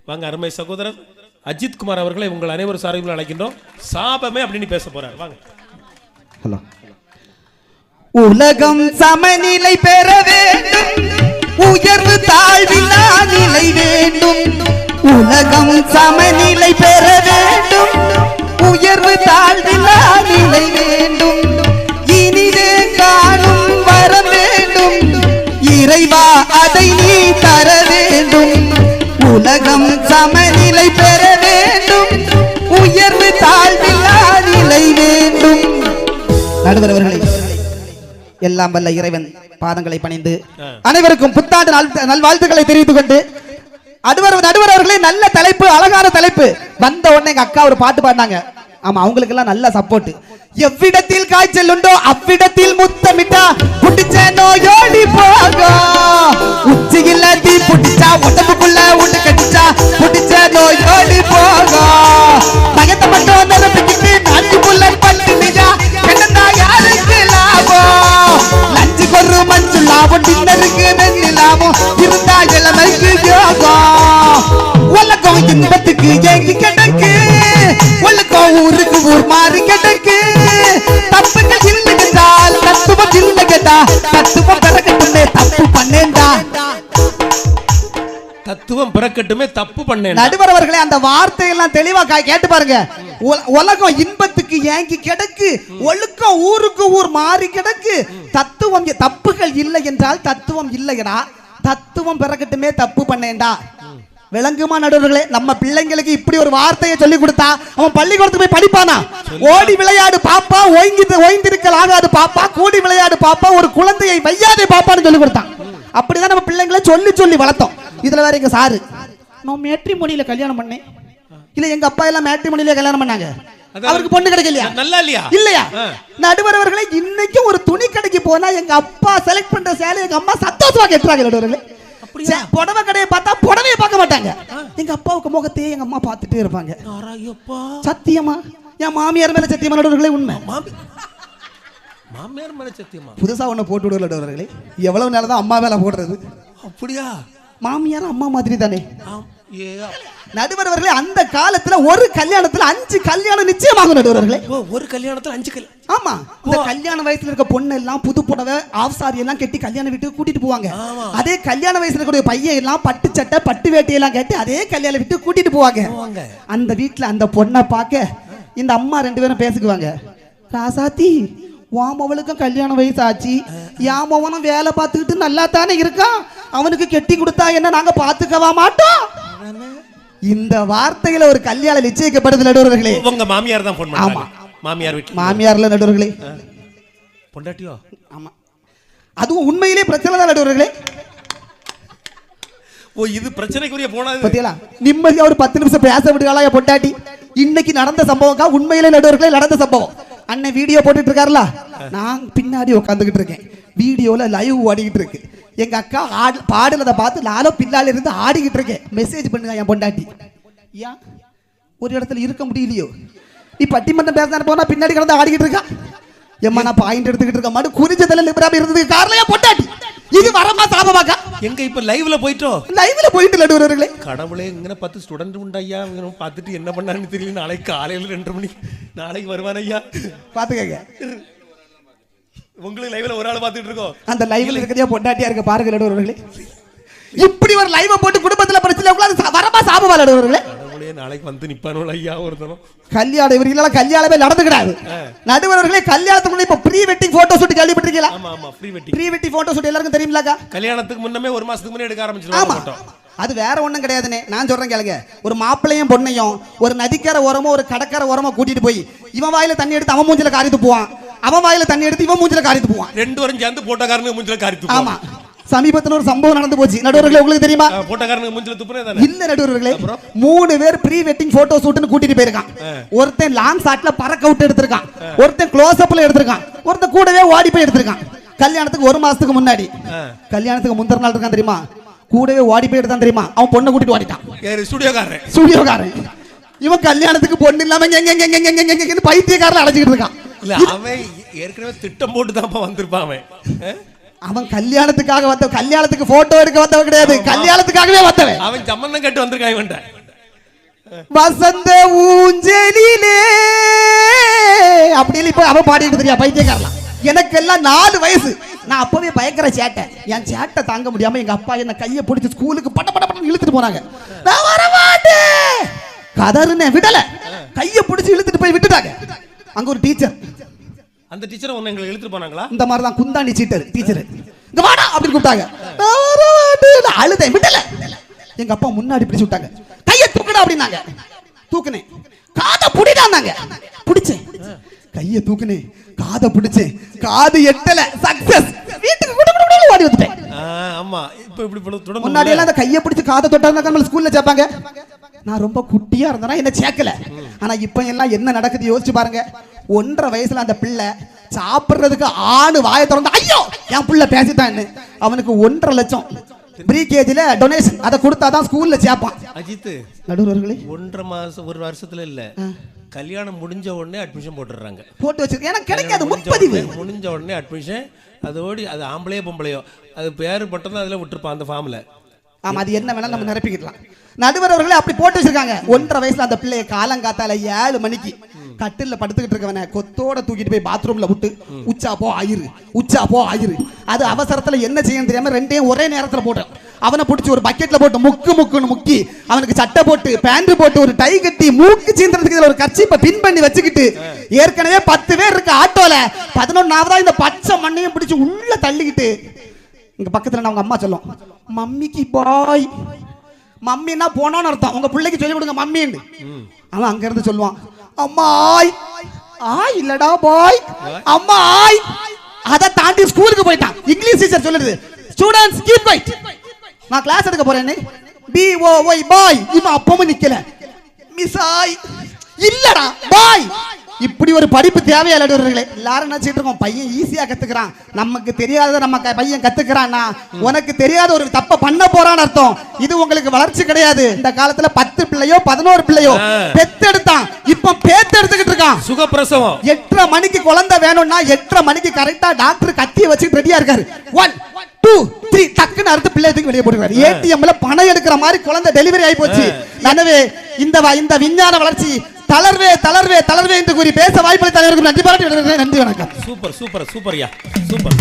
வாங்க அருமை சகோதரர் அஜித் குமார் அவர்களை உங்கள் அனைவரும் சார்பில் அழைக்கின்றோம். சாபமே அப்படின்னு பேச போறார். வாங்க. ஹலோ. உலகம் சமநிலை பெற வேண்டும், உயர்வு தாழ்வில்லா நிலை வேண்டும். உலகம் சமநிலை பெற வேண்டும், உயர்வு தாழ்வில்லா நிலை வேண்டும். இனிதே காணும் வர வேண்டும், இறைவா அதை நீ தர வேண்டும். உலகம் சமநிலை பெற வேண்டும், உயர்வு தாழ்வில்லா நிலை வேண்டும். நடுவரவர்களே, எல்லாம் வல்ல இறைவன் பாதங்களை பணிந்து அனைவருக்கும் புத்தாண்டு நல்வாழ்த்துக்களை தெரிவித்துக் கொண்டு நடுவர் அவர்களே, நல்ல தலைப்பு, அழகான தலைப்பு. வந்த உடனே எங்க அக்கா ஒரு பாட்டு பாடினாங்க. ஆமா, அவங்களுக்கு எல்லாம் நல்ல சப்போர்ட். எவ்விடத்தில் காய்ச்சல் உண்டோ அவ்விடத்தில் முத்தமிட்டா புடிச்ச நோயோடி போகும். உச்சியில தீ புடிச்சா உடம்புக்குள்ள உண்டு கடிச்சா புடிச்ச நோயோடி போகும். தகத்த மட்டும் நிரப்பிக்கிட்டு நாட்டுக்குள்ள பட்டுனியா என்னடா யாருக்கு லாபம்? லஞ்சு கொரு மஞ்சு லாபம், டின்னருக்கு நெஞ்சு லாபம், இருந்தா இளமைக்கு யோகம். உலகம் இன்பத்துக்கு ஏங்கி கிடக்கு, உலகம் ஊருக்கு ஊர் மாறி கிடக்கு. தப்புகள் இல்லை கேட்டால் தத்துவம் இல்லை கேட்டா தத்துவம் பிறக்கட்டுமே தப்பு பண்ணேன்டா. தத்துவம் பிறக்கட்டுமே தப்பு பண்ணேன். நடுவர் அவர்களே, அந்த வார்த்தையெல்லாம் தெளிவா கேட்டு பாருங்க. உலகம் இன்பத்துக்கு ஏங்கி கிடக்கு, ஒழுக்கம் ஊருக்கு ஊர் மாறி கிடக்கு. தத்துவம் தப்புகள் இல்லை என்றால் தத்துவம் இல்லையடா, தத்துவம் பிறக்கட்டுமே தப்பு பண்ணேன்டா. விளங்குமா நடுவர்களே? நம்ம பிள்ளைங்களுக்கு இப்படி ஒரு வார்த்தையை சொல்லி கொடுத்தா அவன் பள்ளிக்கூடத்துக்கு போய் படிப்பானா? ஓடி விளையாடு பாப்பா, ஓய்ந்திருக்கல் ஆகாது பாப்பா, கூடி விளையாடு பாப்பா, ஒரு குழந்தையை வையாதே பாப்பான்னு சொல்லி கொடுத்தான். அப்படிதான் நம்ம பிள்ளைங்களை சொல்லி சொல்லி வளர்த்தோம். இதுல வேற எங்க சாரு, நான் மேட்ரிமோனியில கல்யாணம் பண்ணேன். இல்ல, எங்க அப்பா எல்லாம் மேட்ரிமோனியில கல்யாணம் பண்ணாங்க. அவருக்கு பொண்ணு கிடைக்கலையா? நல்லா இல்லையா? இல்லையா? நடுவர் அவர்களே, இன்னைக்கு ஒரு துணி கடைக்கு போனா எங்க அப்பா செலக்ட் பண்ற சேலை எங்க அம்மா சந்தோஷமா கேட்டுறாங்க. நடுவர்களே, புடவை கடையை பார்த்தா புடவையை பார்க்க மாட்டாங்க. எங்க அப்பாவுக்கு முகத்தையே எங்க அம்மா பார்த்துட்டே இருப்பாங்க. சத்தியமா? என் மாமியார் மேல சத்தியமா நடுவர்களே? உண்மை. மாமியார் மேல சத்தியமா? புதுசா ஒண்ணு போட்டு விடுவல நடுவர்களே, எவ்வளவு நேரம் தான் அம்மா மேல போடுறது? அப்படியா? மாமியார் அம்மா மாதிரி தானே நடுவர் அவர்களே. அந்த காலத்துல ஒரு கல்யாணத்துல 5 கல்யாணம் நிச்சயமாகும் நடுவர்களே. ஒரு கல்யாணத்துல 5 கல்யாணம்? ஆமா. இந்த கல்யாண வயசுல இருக்க பொண்ணு எல்லாம் புது புடவை ஆஃப் சாரி எல்லாம் கட்டி கல்யாண வீட்டுக்கு கூட்டிட்டு போவாங்க. அதே கல்யாண வயசுல இருக்கக்கூடிய பையன் எல்லாம் பட்டு சட்டை பட்டு வேட்டையெல்லாம் கட்டி அதே கல்யாண வீட்டுக்கு கூட்டிட்டு போவாங்க. அந்த வீட்டுல அந்த பொண்ணை பார்க்க இந்த அம்மா 2 பேரும் பேசிக்குவாங்க. ராசாத்தி, வாமவளுக்கும் கல்யாண வயசு ஆச்சு, யாமவனும் வேலை பார்த்துக்கிட்டு நல்லா தானே இருக்கான், அவனுக்கு கெட்டி கொடுத்தா என்ன நாங்க பாத்துக்கவா மாட்டோம்? இந்த வார்த்தையில ஒரு கல்யாணம் நிச்சயிக்கப்படுது நடுவர்களே. உங்க மாமியார் தான் போன் பண்ணாங்க. மாமியார் வீட்டு மாமியார்ல நடுவர்களே பொண்டாட்டியோ? ஆமா, அதுவும் உண்மையிலே பிரச்சனை தான் நடுவர்களே. ஓ, இது பிரச்சனைக்குரிய போனது பத்தியலா? நிம்மதியா ஒரு 10 நிமிஷம் பேச விடுங்களா என் பொண்டாட்டி? இன்னைக்கு நடந்த சம்பவம் உண்மையிலே நடுவர்களே நடந்த சம்பவம். அண்ணன் வீடியோ போட்டுட்டு இருக்காருல, நான் பின்னாடி உட்காந்துக்கிட்டு இருக்கேன். வீடியோல லைவ் ஓடிக்கிட்டு இருக்கு. எங்க அக்கா பாடுனதை பார்த்து நானும் பின்னால இருந்து ஆடிக்கிட்டு இருக்கேன். மெசேஜ் பண்ணுங்க என் பொண்டாட்டி, ஏன் ஒரு இடத்துல இருக்க முடியலையோ, நீ பட்டிமன்றம் பேச போனா பின்னாடி கிடந்து ஆடிக்கிட்டு இருக்கா. எம்மா, நான் பாயிண்ட் எடுத்துக்கிட்டு இருக்க மாட்டேன், குறிஞ்சதில் லிபராம இருந்ததுக்கு காரணம் என் பொண்டாட்டி. இது வரமா சாபமாக்கா? எங்க இப்ப லைவ்ல போயிட்டோம், லைவ்ல போயிட்டு நடுவர்களே. கடவுளே, இங்க 10 ஸ்டூடெண்ட் உண்டையா, பார்த்துட்டு என்ன பண்ணான்னு தெரியல. நாளைக்கு காலையில 2 மணிக்கு நாளைக்கு வருவான் ஐயா, பாத்துக்கங்க. உங்களுக்கு லைவ்ல ஒரு ஆள் பார்த்துட்டு இருக்கோம். அந்த லைவ்ல இருக்கதே பொண்டாட்டியா இருக்க பாருங்க நடுவர்களே. இப்படி ஒரு லைவ் போட்டு குடும்பத்துல பிரச்சனை வரமா சாபமா நடுவர்களே. கடவுளே, நாளைக்கு வந்து நிப்பானோ ஐயா ஒருத்தனும். கல்யாணம் இவர்களால கல்யாணமே நடந்து கிடையாது நடுவர்களே. கல்யாணத்துக்கு இப்ப ப்ரீ வெட்டிங் போட்டோ ஷூட் கேள்விப்பட்டிருக்கீங்களா? ஆமா ஆமா, ப்ரீ வெட்டிங் போட்டோ ஷூட் எல்லாருக்கும் தெரியுமிலக்கா? கல்யாணத்துக்கு முன்னமே 1 மாசத்துக்கு முன்னே எடுக்க ஆரம்பிச்சிருவாங்க போட்டோ. அது வேற ஒண்ணும் கிடையாதுனே. நான் சொல்றேன் கேளுங்க. ஒரு மாப்பிள்ளையும் பொண்ணையும் ஒரு நதிக்கரை ஓரமோ ஒரு கடற்கரை ஓரமோ கூட்டிட்டு போய் இவன் வாயில தண்ணி எடுத்து அவன் மூஞ்சில காரித்து போவான், அவன் வாயில தண்ணி எடுத்து இவன் மூஞ்சில காரித்து போவான். 2 பேரும் சேர்ந்து போட்டோக்காரனுக்கு மூஞ்சில காரித்து போவான். ஆமா, சமீபத்துல ஒரு சம்பவம் நடந்து போச்சு நடுவர்களே, உங்களுக்கு தெரியுமா? போட்டோக்காரனுக்கு மூஞ்சில துப்புனே தானே? இல்ல நடுவர்களே, 3 பேர் ப்ரீ வெட்டிங் போட்டோ ஷூட்னு கூட்டிட்டு போயிருக்கான். ஒருத்தன் லாங் ஷாட்ல பறக்க விட்டு எடுத்திருக்கான், ஒருத்தன் க்ளோஸ் அப்ல எடுத்திருக்கான், ஒருத்தன் கூடவே ஓடி போய் எடுத்திருக்கான். கல்யாணத்துக்கு 1 மாசத்துக்கு முன்னாடி, கல்யாணத்துக்கு முந்தின நாள் இருக்கான் தெரியுமா, கூடவே ஓடி போய் எடுத்தான் தெரியுமா, அவன் பொண்ணை கூட்டிட்டு ஓடிட்டான். ஸ்டுடியோக்காரன். இவன் கல்யாணத்துக்கு பொண்ணு இல்லாம பைத்தியக்காரன் அழைச்சிக்கிட்டு இருக்கான். இல்ல, அவன் ஏற்கனவே திட்டம் போட்டு தான் வந்திருப்பான். அவன் அவன் கல்யாணத்துக்காக வந்த, கல்யாணத்துக்கு போட்டோ எடுக்க வந்தவன் கிடையாது, கல்யாணத்துக்காகவே வந்தவன். அவன் சம்பந்தம் கட்டு வந்திருக்கான் இவன்ட்ட. வசந்த ஊஞ்சலிலே அப்படின்னு இப்ப அவன் பாடிட்டு தெரியா பைத்தியக்காரலாம். எனக்கு எல்லாம் 4 வயசு. நான் அப்பவே பயங்கர சேட்டை. என் சேட்டை தாங்க முடியாம எங்க அப்பா என்ன கையை பிடிச்சி ஸ்கூலுக்கு பட்ட பட்ட பட்ட இழுத்துட்டு போனாங்க. நான் வர மாட்டேன் கதறுனே, விடல. கையை பிடிச்சி இழுத்துட்டு போய் விட்டுட்டாங்க. அங்க ஒரு டீச்சர், அந்த டீச்சர் உன்னை எங்களை இழுத்துட்டு போனாங்களா? இந்த மாதிரி தான் குந்தாண்டி சீட்டர் டீச்சர். இங்க வாடா அப்படின்னு கூப்பிட்டாங்க. நான் வர மாட்டேன் அழுதேன், விடல. எங்க அப்பா முன்னாடி பிடிச்சு விட்டாங்க. கையை தூக்குடா அப்படின்னாங்க. தூக்குனேன். காதை புடிடான்னாங்க. பிடிச்சேன். கையை தூக்குனேன், காதை பிடிச்சேன், காது எட்டல. சக்சஸ். வீட்டுக்கு கூட ஓடி வந்துட்டேன். ஆமா, இப்போ இப்படி தொடர்ந்து முன்னாடி எல்லாம் அந்த கையை பிடிச்சு காதை தொட்டாங்க நம்ம ஸ்கூல்ல சேர்ப்பாங்க. நான் ரொம்ப குட்டியா இருந்தேனா என்ன சேர்க்கல. ஆனா இப்ப எல்லாம் என்ன நடக்குது யோசிச்சு பாருங்க. 1.5 வயசுல அந்த பிள்ளை சாப்பிடுறதுக்கு ஆணு வாயை திறந்து ஐயோ என் பிள்ளை பேசிட்டான்னு அவனுக்கு 1.5 லட்சம் ப்ரீ கேஜில டொனேஷன், அதை கொடுத்தாதான் ஸ்கூல்ல சேர்ப்பான். அஜித், நடுவர்களே 1.5 மாசம் 1 வருஷத்துல இல்ல, கல்யாணம் முடிஞ்ச உடனே அட்மிஷன் போட்டுறாங்க. போட்டு வச்சு எனக்கு கிடைக்காது முன்பதிவு. முடிஞ்ச உடனே அட்மிஷன். அதோடு அது ஆம்பளையோ பொம்பளையோ அது பேரு மட்டும் தான் அதுல விட்டுருப்பான் அந்த ஃபார்ம்ல. ஆமா, அது என்ன வேணாலும் நம்ம நிரப்பிக்கலாம். நடுவர் அவர்களே அப்படி போட்டு வச்சிருக்காங்க. 1.5 வயசுல அந்த பிள்ளைய காலங்காத்தால 7 மணிக்கு கட்டில்ல படுத்துக்கிட்டு இருக்கவன கொத்தோட தூக்கிட்டு போய் பாத்ரூம்ல விட்டு உச்சா போ ஆயிரு, உச்சா போ ஆயிரு. அது அவசரத்துல என்ன செய்யணும் தெரியாம ரெண்டையும் ஒரே நேரத்துல போட்டோம். அவனை பிடிச்சி ஒரு பக்கெட்ல போட்டு முக்குன்னு முக்கி அவனுக்கு சட்டை போட்டு பேண்ட் போட்டு ஒரு டை கட்டி மூக்கு சீந்திரத்துக்கு ஒரு கர்ச்சீப்பை பின் பண்ணி வச்சுக்கிட்டு ஏற்கனவே 10 பேர் இருக்கு ஆட்டோல 11ஆவதா இந்த பச்சை மண்ணையும் பிடிச்சி உள்ள தள்ளிக்கிட்டு இங்க பக்கத்துல அவங்க அம்மா சொல்லும் மம்மிக்கு பாய். மம்மின்னா போனோன்னு அர்த்தம். உங்க பிள்ளைக்கு சொல்லி கொடுங்க மம்மின்னு. அவன் அங்க இருந்து சொல்லுவான் அம்மா ஆய். ஆய் இல்லடா பாய், அம்மா ஆய். அதை தாண்டி ஸ்கூலுக்கு போயிட்டான். இங்கிலீஷ் டீச்சர் சொல்லுது ஸ்டூடண்ட்ஸ் கீப் குவைட். நான் கிளாஸ் எடுக்க போறேன்னு பி ஓ ஒய் பாய். இவன் அப்பவும் நிக்கல. மிஸ் ஆய் இல்லடா பாய். இப்படி ஒரு படிப்பு தேவையில்லை. எல்லாரும் நினைச்சிட்டு இருக்கோம் பையன் ஈஸியா கத்துக்கிறான், நமக்கு தெரியாத நம்ம பையன் கத்துக்கிறான்னா உனக்கு தெரியாத ஒரு தப்ப பண்ண போறான்னு அர்த்தம். இது உங்களுக்கு வளர்ச்சி கிடையாது. இந்த காலத்துல 10 பிள்ளையோ 11 பிள்ளையோ பெத்தெடுத்தான், இப்ப பேத்தெடுத்துக்கிட்டு இருக்கான். சுகப்பிரசவம். 8:30 மணிக்கு குழந்தை வேணும்னா 8:30 மணிக்கு கரெக்டா டாக்டர் கத்திய வச்சு ரெடியா இருக்காரு. 1 2 3 டக்குன்னு அறுத்து பிள்ளை தூக்கி வெளியே போட்டுருக்காரு. ஏடிஎம்ல பணம் எடுக்கிற மாதிரி குழந்தை டெலிவரி ஆகி போச்சு. எனவே இந்த விஞ்ஞான வளர்ச்சி தளர்வே தளர்வே தளர்வே என்று கூறி பேச வாய்ப்பளித்த தலைவருக்கு நன்றி பாராட்டி நன்றி வணக்கம். சூப்பர் சூப்பர் சூப்பர்யா சூப்பர்.